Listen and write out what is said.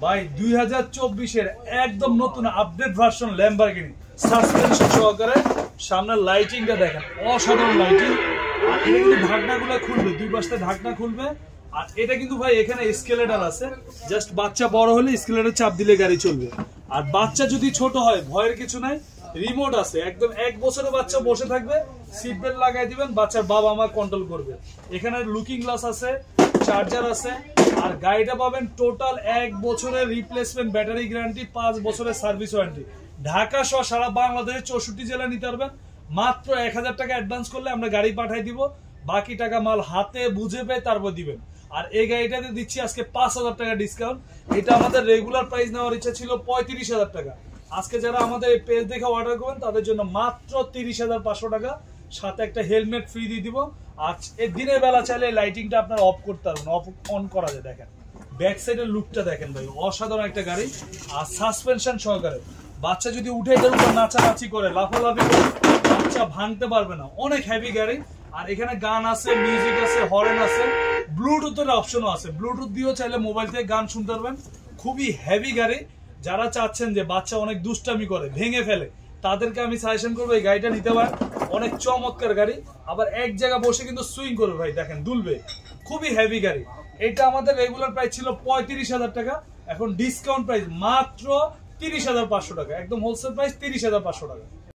ভাই 2024 এর একদম নতুন আপডেট ভার্সন ল্যাম্বরগিনি সাসপেনশন সহকারে। সামনে লাইটিংটা দেখেন, অসাধারণ লাইটিং। আর এটা কিন্তু ঢাকনাগুলো খুলবে, দুই পাশে ঢাকনা খুলবে। আর এটা কিন্তু ভাই এখানে স্কেলেটর আছে, জাস্ট বাচ্চা বড় হলে স্কেলেটর চাপ দিলে গাড়ি চলবে। আর বাচ্চা যদি ছোট হয় ভয়ের কিছু নাই, রিমোট আছে, একদম 1 বছরের বাচ্চা বসে থাকবে, সিট বেল্ট লাগাই দিবেন, বাচ্চার বাবা মা কন্ট্রোল করবে। এখানে লুকিং গ্লাস আছে, চার্জার আছে। আর গাড়িটা পাবেন টোটাল 1 বছরের রিপ্লেসমেন্ট ব্যাটারি গ্যারান্টি, 5 বছরের সার্ভিস ওয়ারেন্টি। ঢাকা সহ সারা বাংলাদেশে 64 জেলা নিতে পারবেন। মাত্র 1000 টাকা অ্যাডভান্স করলে আমরা গাড়ি পাঠাই দিব, বাকি টাকা মাল হাতে বুঝে পেয়ে তারপর দিবেন। আর এই গাড়িটাতে দিচ্ছি আজকে 5000 টাকা ডিসকাউন্ট। এটা আমাদের রেগুলার প্রাইস নেওয়ার ইচ্ছা ছিল 35,000 টাকা। আজকে যারা আমাদের এই পেজ দেখে অর্ডার করবেন তাদের জন্য মাত্র 30,500 টাকা, সাথে একটা হেলমেট ফ্রি দিয়ে দিব। আর দিনের বেলা চাইলে লাইটিংটা আপনার অফ করতে পারবেন, অফ অন করা যায়। দেখেন ব্যাক সাইডের লুকটা দেখেন ভাই, অসাধারণ একটা গাড়ি। আর সাসপেনশন সহকারে, বাচ্চা যদি উঠে এটার উপর নাচানাচি করে, লাফালাফি করে, বাচ্চা ভাঙতে পারবে না, অনেক হেভি গাড়ি। আর এখানে গান আছে, মিউজিক আছে, হর্ন আছে, ব্লুটুথের অপশনও আছে। ব্লুটুথ দিয়েও চাইলে মোবাইল থেকে গান শুনতে পারবেন। খুবই হেভি গাড়ি। যারা চাচ্ছেন যে বাচ্চা অনেক দুষ্টামি করে, ভেঙে ফেলে, তাদেরকে আমি সাজেশন করবো এই গাড়িটা নিতে পারেন। অনেক চমৎকার গাড়ি, আবার এক জায়গা বসে কিন্তু সুইং করবে ভাই, দেখেন দুলবে, খুবই হেভি গাড়ি। এটা আমাদের রেগুলার প্রাইস ছিল 35,000 টাকা, এখন ডিসকাউন্ট প্রাইস মাত্র 30,500 টাকা, একদম হোলসেল প্রাইস 30,500 টাকা।